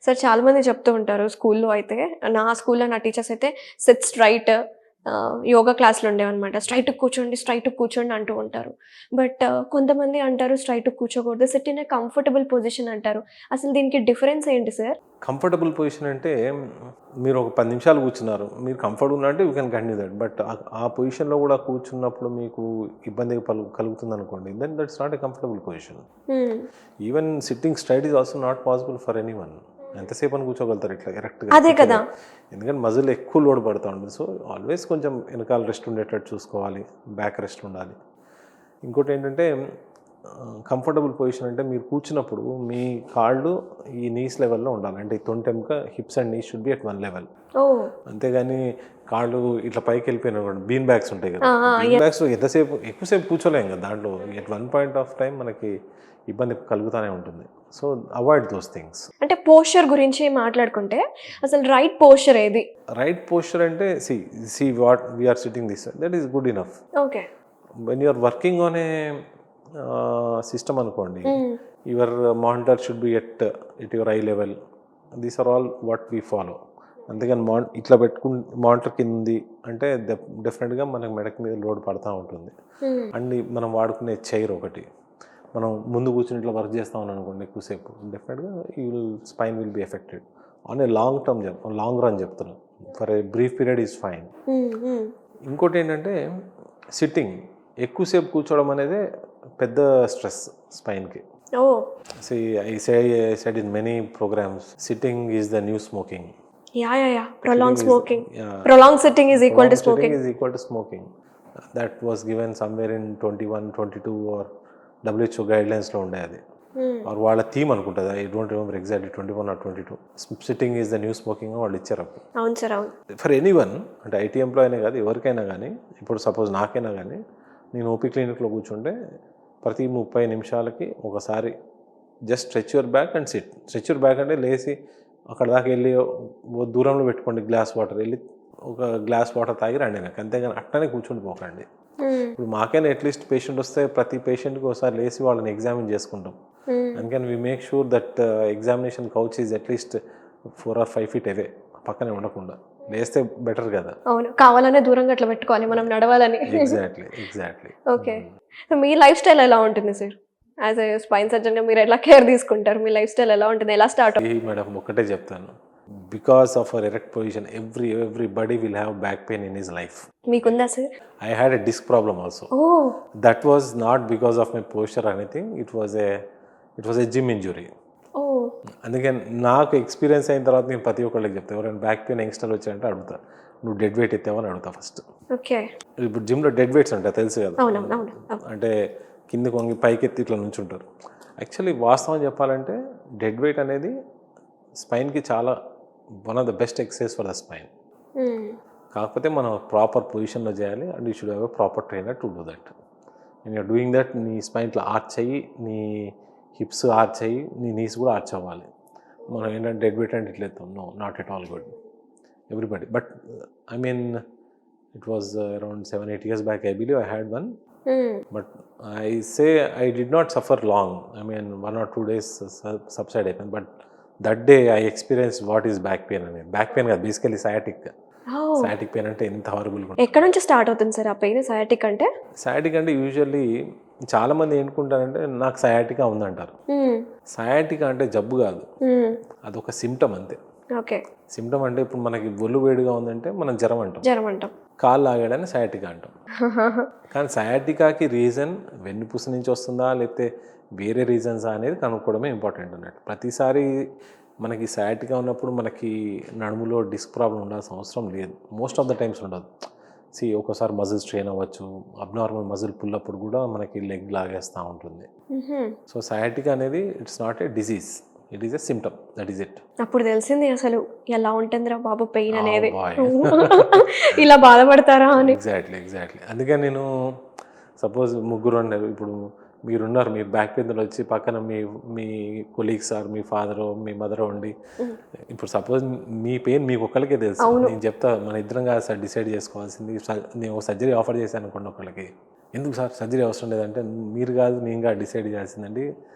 Sir చాలామంది చెప్తూ ఉంటారు స్కూల్లో అయితే, నా స్కూల్‌లో నా టీచర్స్ అయితే సిట్ స్ట్రైట్ యోగా క్లాస్‌లు ఉండేవన్నమాట. స్ట్రైట్‌గా కూర్చోండి అంటూ ఉంటారు. బట్ కొంతమంది అంటారు స్ట్రైట్‌గా కూర్చోకూడదు. Sit in a comfortable position అంటారు. అసలు దీనికి డిఫరెన్స్ ఏంటి సార్? కంఫర్టబుల్ పొజిషన్ అంటే మీరు ఒక 10 నిమిషాలు కూర్చున్నారు. మీరు కంఫర్ట్‌గా ఉన్నారంటే you can continue that. But ఆ పొజిషన్‌లో కూడా కూర్చున్నప్పుడు మీకు ఇబ్బంది కలుగుతుందనుకోండి. Then that's not a comfortable position. Hmm. Even sitting straight is also not possible for anyone. ఎంతసేపు అని కూర్చోగలుగుతారు ఇట్లా ఎరెక్ట్‌గా అదే కదా! ఎందుకంటే మజిల్ ఎక్కువ లోడ్ పడతా ఉంటుంది. సో ఆల్వేస్ కొంచెం వెనకాల రెస్ట్ ఉండేటట్టు చూసుకోవాలి. బ్యాక్ రెస్ట్ ఉండాలి. ఇంకోటేంటంటే కంఫర్టబుల్ పొజిషన్ అంటే మీరు కూర్చున్నప్పుడు మీ కాళ్ళు ఈ నీస్ లెవెల్‌లో ఉండాలి. అంటే ఈ తొంటెముక hips and knees should be at one level. Oh! అంతేగాని కాళ్ళు ఇట్లా పైకెళ్ళిపోయినాయనుకోండి, బీన్ బ్యాగ్స్ ఉంటాయి కదా! ఆ! ఆ! బీన్ బ్యాగ్స్‌లో ఎక్కువసేపు కూర్చోలేం కదా! దాంట్లో at one point of time మనకి ఇబ్బంది కలుగుతానే ఉంటుంది. So avoid those things. అంటే పోస్చర్ గురించి మాట్లాడుకుంటే, అసలు రైట్ పోస్చర్ ఏది? రైట్ పోస్చర్ అంటే what we are sitting this that is good enough. Okay. When you are working on a system అనుకోండి, hmm. Your monitor should be at your eye level. These are all what we follow. అంతేగాని ఇట్లా monitor కింద ఉంది అంటే డెఫినెట్గా మనకి మెడకి మీద లోడ్ పడుతూ ఉంటుంది. హ్మ్. అండ్ మనం వాడుకునే చైర్ ఒకటి, మనం ముందు కూర్చొని ఇట్లా వర్క్ చేస్తామని అనుకోండి ఎక్కువసేపు, definitely spine will be affected on a long run చెప్తున్నాను. For a brief period is fine. Hmm. Hmm. ఇంకోటి ఏంటంటే సిట్టింగ్ ఎక్కువసేపు కూర్చోవడం అనేది పెద్ద స్ట్రెస్ స్పైన్కి. Oh! I said in many programs, sitting is the new smoking. Yeah! Prolong Sitting is, smoking. yeah, prolong sitting is equal to prolonged sitting smoking. is equal to smoking. That was given somewhere in 21, 22 or WHO guidelines లో ఉండే అది. హ్మ్. Are వాళ్ళ theme అనుకుంటుంది. I don't remember exactly 21 or 22. Sitting is the new smoking వాళ్ళు ఇచ్చారు అప్పుడు. అవును సార్. అవును. ఫర్ ఎనీవన్, అంటే ఐటీ ఎంప్లాయ్ అనే కాదు, ఎవరికైనా కానీ, ఇప్పుడు సపోజ్ నాకైనా కానీ, నేను ఓపీ క్లినిక్లో కూర్చుంటే ప్రతి 30 నిమిషాలకి ఒకసారి just stretch your back and SIT. Stretch your back అంటే లేచి అక్కడ దాకా వెళ్ళి దూరంలో పెట్టుకోండి గ్లాస్ వాటర్, వెళ్ళి ఒక గ్లాస్ వాటర్ తాగి రండి నాకు, అంతేగాని అట్టనే కూర్చుని పోకండి. హ్మ్. ఇప్పుడు మాకైనా అట్లీస్ట్ పేషెంట్ వస్తే ప్రతి పేషెంట్కి ఒకసారి లేచి వాళ్ళని ఎగ్జామిన్ చేసుకుంటాం. హ్మ్. అందుకని we make sure that examination couch is at least 4 or 5 feet అవే, పక్కనే ఉండకుండా. లేస్తే బెటర్ కదా. అవును. కావాలనే దూరంగా అట్లా పెట్టుకోవాలి మనం నడవాలని. ఎగ్జాక్ట్లీ. ఓకే. సో, మీ లైఫ్ స్టైల్ ఎలా ఉంటుంది సార్? యాస్ ఎ స్పైన్ సర్జన్‌గా మీరు ఎట్లా కేర్ తీసుకుంటారు? మీ లైఫ్ స్టైల్ ఎలా ఉంటుంది? ఎలా స్టార్ట్ మేడం ఒకటే చెప్తాను, because of our erect position everybody will have back pain in his life. మీకుందా sir? I had a disc problem also. Oh! That was not because of my posture or anything, it was a gym injury. Oh! అందుకని నాకు experience అయిన తర్వాత నేను ప్రతి ఒక్కళ్ళకి చెప్తాను, ఎవరైనా బ్యాక్ పెయిన్ యంగ్స్టర్లు వచ్చాయంటే అడుగుతా, నువ్వు డెడ్ వెయిట్ ఎత్తావని అడుగుతా ఫస్ట్. ఓకే. ఇప్పుడు జిమ్లో డెడ్ వెయిట్స్ ఉంటాయి తెలుసు కదా. అవునవును. అవును. అవును. అంటే కిందకి వంగి పైకి ఎత్తి ఇట్లా నుంచుంటారు. యాక్చువల్లీ వాస్తవం చెప్పాలంటే డెడ్ వెయిట్ అనేది స్పైన్కి చాలా one of the best exercise for the spine. Hmm. కాకపోతే మనం ప్రాపర్ పొజిషన్లో చేయాలి and you should have a proper trainer to do that. And you're doing that, నీ స్పైన్ ఇట్లా ఆర్చ్ అయ్యి, నీ హిప్స్ ఆర్చ్ అయ్యి, నీ నీస్ కూడా ఆర్చ్ అవ్వాలి. మనం ఏంటంటే డెడ్ వెయిట్ అంటే ఇట్లా ఎత్తాం, no, not at all good everybody. But I mean it was around 7-8 years back I believe I had one. Hmm. But I did not suffer long. I mean 1 or 2 days subside అయిపోయింది. But that day I experience what is back pain అనేది. Back pain కాదు, basically sciatic. Oh! Sciatic pain అంటే ఎంత హారబుల్గా. ఎక్కడి నుంచి start అవుతుంది sir ఆ పెయిన్ సయాటిక్ అంటే? సయాటిక్ అంటే యూజువల్లీ చాలామంది ఏంటుకుంటారంటే నాకు సయాటికా ఉందంటారు. హ్మ్. సయాటికా అంటే జబ్బు కాదు, హ్మ్. అదొక సిమ్టమ్ అంతే. ఓకే. సిమ్టమ్ అంటే ఇప్పుడు మనకి ఒళ్ళు వేడిగా ఉందంటే మనం జ్వరం అంటాం, జ్వరం అంటాం. కాళ్ళు లాగాడని సయాటికా అంటాం. కానీ సయాటికాకి రీజన్ వెన్నుపూస నుంచి వస్తుందా లేకపోతే వేరే రీజన్సా అనేది కనుక్కోవడమే ఇంపార్టెంట్ అన్నట్టు. ప్రతిసారి మనకి సయాటికా ఉన్నప్పుడు మనకి నడుములో డిస్క్ ప్రాబ్లం ఉండాల్సిన అవసరం లేదు. మోస్ట్ ఆఫ్ ద టైమ్స్ ఉండదు. ఒక్కోసారి మజిల్ స్ట్రెయిన్ అవ్వచ్చు, అబ్నార్మల్ మజిల్ పుల్ అప్పుడు కూడా మనకి లెగ్ లాగేస్తూ ఉంటుంది. హుహు. సో సయాటికా అనేది it's not a disease, it is a symptom, that is it. అప్పుడు తెలిసింది అసలు ఎలా ఉంటుందిరా బాబు పెయిన్ అనేది. బాయ్. ఇలా బాధపడతారా అని. ఎగ్జాక్ట్లీ. అందుకని నేను సపోజ్ ముగ్గురు ఉన్నారు, ఇప్పుడు మీరున్నారు, మీరు బ్యాక్ పెయిన్ వచ్చి పక్కన మీ కొలీగ్స్ ఆర్ మీ ఫాదరో మీ మదరో ఉండి, హ్మ్. ఇప్పుడు సపోజ్ మీ పెయిన్ మీకు ఒక్కరికే తెలుసు. అవును. నేను చెప్తా, మన ఇద్దరం కాదు సార్ డిసైడ్ చేసుకోవాల్సింది. నేను ఒక సర్జరీ ఆఫర్ చేశాను అనుకోండి ఒకళ్ళకి, ఎందుకు సార్ సర్జరీ అవసరం లేదంటే, మీరు కాదు నేను కాదు డిసైడ్ చేయాల్సిందండి,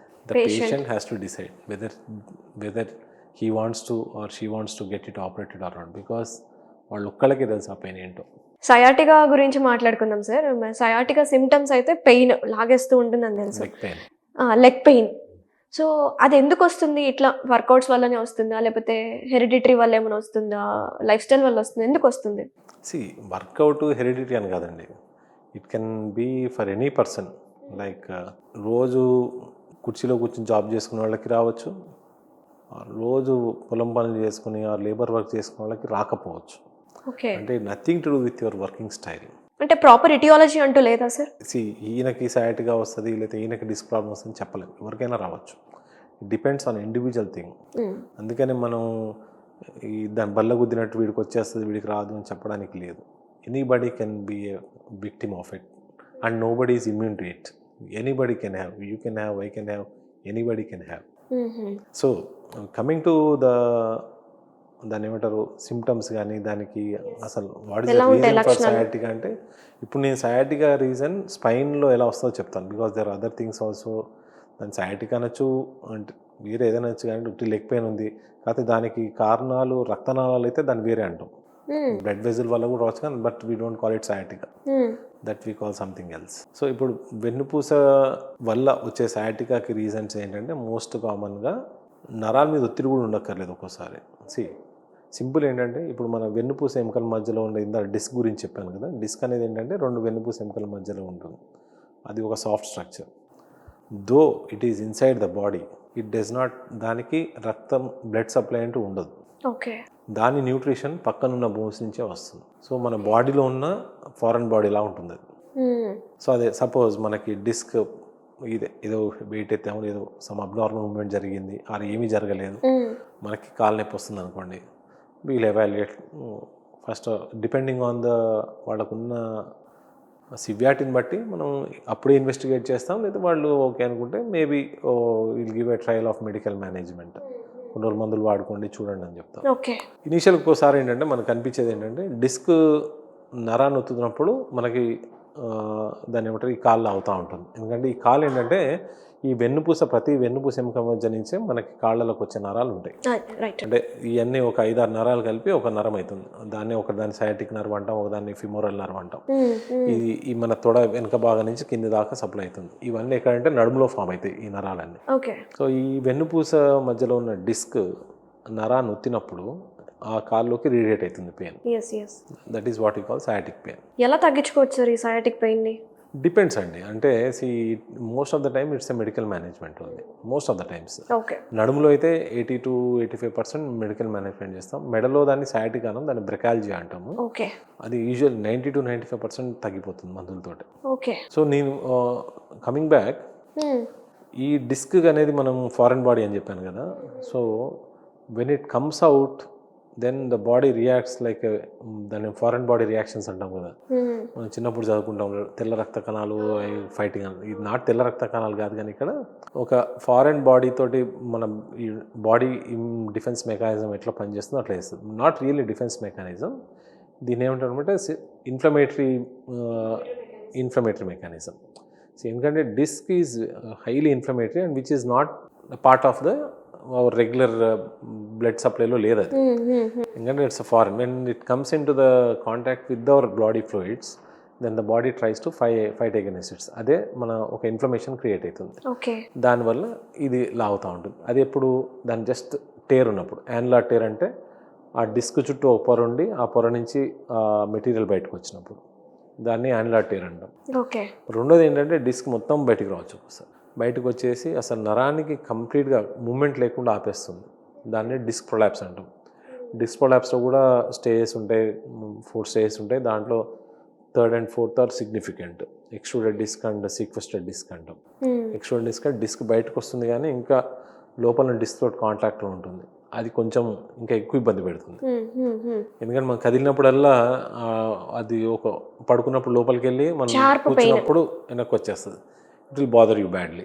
the patient has to decide whether he wants to or she wants to get it operated around, because వాళ్ళు ఒక్కళ్ళకే తెలుసు ఆ పెయిన్ ఏంటో. సయాటికా గురించి మాట్లాడుకుందాం సార్. సయాటికా సిమ్టమ్స్ అయితే పెయిన్ లాగేస్తూ ఉంటుందని తెలుసు, neck pain. Leg pain. So అది ఎందుకు వస్తుంది? ఇట్లా వర్కౌట్స్ వల్లనే వస్తుందా, లేకపోతే హెరిడిటరీ వల్ల ఏమైనా వస్తుందా, లైఫ్ స్టైల్ వల్ల వస్తుంది, ఎందుకు వస్తుంది? వర్కౌట్ హెరిడిటరీ అని కాదండి, it can be for any person. Like రోజు కుర్చీలో కూర్చొని జాబ్ చేసుకునే వాళ్ళకి రావచ్చు, రోజు పొలం పనులు చేసుకుని ఆ లేబర్ వర్క్ చేసుకునే వాళ్ళకి రాకపోవచ్చు. ఓకే, అంటే nothing to do with your working style. అంటే ప్రాపర్ ఇటియాలజీ అంటూ లేదా సార్? ఈయనకి సయాటిగా వస్తుంది లేకపోతే ఈయనకి డిస్క్ ప్రాబ్లమ్ వస్తుంది చెప్పలేము, ఎవరికైనా రావచ్చు. It depends on individual thing. అందుకని మనం దాని బల్ల గుద్దినట్టు వీడికి వచ్చేస్తుంది వీడికి రాదు అని చెప్పడానికి లేదు. Anybody can be a victim of it and nobody is immune to it. Anybody can have, you can have, I can have, anybody can have. So coming to దాన్ని ఏమంటారు సిమ్టమ్స్ కానీ దానికి అసలు what is the reason for sciatica అంటే, ఇప్పుడు నేను sciatica reason స్పైన్లో ఎలా వస్తుందో చెప్తాను, because there are other things also. దాని సయాటికా అనొచ్చు అంటే వేరే ఏదైనా నచ్చు, కానీ ఉట్టి లెగ్ పెయిన్ ఉంది కాకపోతే దానికి కారణాలు రక్తనాళాలు అయితే దాన్ని వేరే అంటాం. బ్లడ్ వెజల్ వల్ల కూడా రావచ్చు కానీ but we don't call it sciatica, that we call something else. So ఇప్పుడు వెన్నుపూస వల్ల వచ్చే సయాటికాకి రీజన్స్ ఏంటంటే మోస్ట్ కామన్గా నరాల మీద ఒత్తిడి కూడా ఉండక్కర్లేదు ఒక్కోసారి. సింపుల్ ఏంటంటే ఇప్పుడు మన వెన్నుపూస ఎముకల మధ్యలో ఉండే డిస్క్ గురించి చెప్పాను కదా, డిస్క్ అనేది ఏంటంటే రెండు వెన్నుపూస ఎముకల మధ్యలో ఉంటుంది. అది ఒక soft structure. Though it is inside the body, it does not, దానికి రక్తం బ్లడ్ సప్లై అంటూ ఉండదు. ఓకే, దాని న్యూట్రిషన్ పక్కనున్న బోన్స్ నుంచే వస్తుంది. సో మన బాడీలో ఉన్న ఫారెన్ బాడీలా ఉంటుంది అది. సో అదే సపోజ్ మనకి డిస్క్ ఇదే ఏదో వెయిట్ ఎత్తాము, ఏదో సమ్ అబ్నార్మల్ మూమెంట్ జరిగింది, అది ఏమీ జరగలేదు, మనకి కాలు నొప్పి వస్తుంది అనుకోండి, we'll evaluate first depending on the వాళ్ళకున్న సివియారిటీని బట్టి మనం అప్పుడే ఇన్వెస్టిగేట్ చేస్తాం. లేదా వాళ్ళు ఓకే అనుకుంటే maybe will give a trial of medical management, కొన్ని రోజులు మందులు వాడుకోండి చూడండి అని చెప్తాం. ఓకే, ఇనీషియల్ ఒక్కోసారి ఏంటంటే మనకు కనిపించేది ఏంటంటే డిస్క్ నరాన్ని ఒత్తుతున్నప్పుడు మనకి దాన్ని ఏమంటారు ఈ కాళ్ళు అవుతూ ఉంటుంది. ఎందుకంటే ఈ కాళ్ళు ఏంటంటే ఈ వెన్నుపూస ప్రతి వెన్నుపూస ఎముక మధ్య నుంచే మనకి కాళ్ళలోకి వచ్చే నరాలు ఉంటాయి. అంటే ఇవన్నీ ఒక 5-6 నరాలు కలిపి ఒక నరం అవుతుంది. దాన్ని సయాటిక్ నర్వ్ అంటాం, ఒకదాన్ని ఫిమోరల్ నర్వ్ అంటాం. ఈ మన తొడ వెనుక భాగం నుంచి కింది దాకా సప్లై అవుతుంది. ఇవన్నీ ఎక్కడంటే నడుములో ఫామ్ అవుతాయి ఈ నరాలన్నీ. సో ఈ వెన్నుపూస మధ్యలో ఉన్న డిస్క్ నరాన్ని ఒత్తినప్పుడు ఆ కాల్లోకి రేడియేట్ అవుతుంది pain. That is what you call sciatic pain. ఎలా తగ్గించుకోవచ్చు సార్ ఈ సయాటిక్ పెయిన్ని? డిపెండ్స్ అండి. అంటే most of the time it's a medical management ఉంది. మోస్ట్ ఆఫ్ ద టైమ్స్ నడుములో అయితే 80-85% మెడికల్ మేనేజ్మెంట్ చేస్తాం. మెడలో దాన్ని సయాటిక్ అనం, దాన్ని బ్రెకాలజీ అంటాము. అది యూజువల్ 90-95% తగ్గిపోతుంది మందులతోటి. సో నేను కమింగ్ బ్యాక్, ఈ డిస్క్ అనేది మనం ఫారెన్ బాడీ అని చెప్పాను కదా. So when it comes out then the body reacts like, దాన్ని ఫారెన్ బాడీ రియాక్షన్స్ అంటాం కదా. మనం చిన్నప్పుడు చదువుకుంటాం తెల్ల రక్త కణాలు ఫైటింగ్ అని. ఇది నాట్ తెల్ల రక్త కణాలు కాదు, కానీ ఇక్కడ ఒక ఫారెన్ బాడీ తోటి మన ఈ బాడీ డిఫెన్స్ మెకానిజం ఎట్లా పనిచేస్తుందో అట్లా చేస్తుంది. నాట్ రియల్లీ డిఫెన్స్ మెకానిజం, దీన్ని ఏమంటారంటే ఇన్ఫ్లమేటరీ మెకానిజం. ఎందుకంటే disc is highly inflammatory and which is not part of the regular blood సప్లైలో లేదు అది. ఎందుకంటే it's a foreign, when it comes in to the contact with our body fluids then the body tries to fight against its. అదే మన ఒక inflammation create అవుతుంది. దానివల్ల ఇది లాగుతూ ఉంటుంది. అది ఎప్పుడు దాని జస్ట్ టేర్ ఉన్నప్పుడు, యాన్యులార్ టేర్ అంటే ఆ డిస్క్ చుట్టూ ఒక పొర ఉండి ఆ పొర నుంచి మెటీరియల్ బయటకు వచ్చినప్పుడు దాన్ని యాన్యులార్ టేర్ అంటాం. రెండోది ఏంటంటే డిస్క్ మొత్తం బయటకు రావచ్చు ఒకసారి, బయటకు వచ్చేసి అసలు నరానికి కంప్లీట్గా మూమెంట్ లేకుండా ఆపేస్తుంది. దాన్ని డిస్క్ ప్రొలాప్స్ అంటాం. డిస్క్ ప్రొలాప్స్లో కూడా స్టేజెస్ ఉంటాయి, 4 స్టేజెస్ ఉంటాయి. దాంట్లో 3rd and 4th are significant. Extruded disc and sequestered disc అంటాం. ఎక్స్ట్రూడెడ్ డిస్క్ బయటకు వస్తుంది కానీ ఇంకా లోపల డిస్క్ తోటి కాంటాక్ట్లో ఉంటుంది. అది కొంచెం ఇంకా ఎక్కువ ఇబ్బంది పెడుతుంది. ఎందుకంటే మనం కదిలినప్పుడల్లా అది ఒక పడుకున్నప్పుడు లోపలికి వెళ్ళి మనం కూర్చున్నప్పుడు వెనక్కి వచ్చేస్తుంది. It will bother you badly.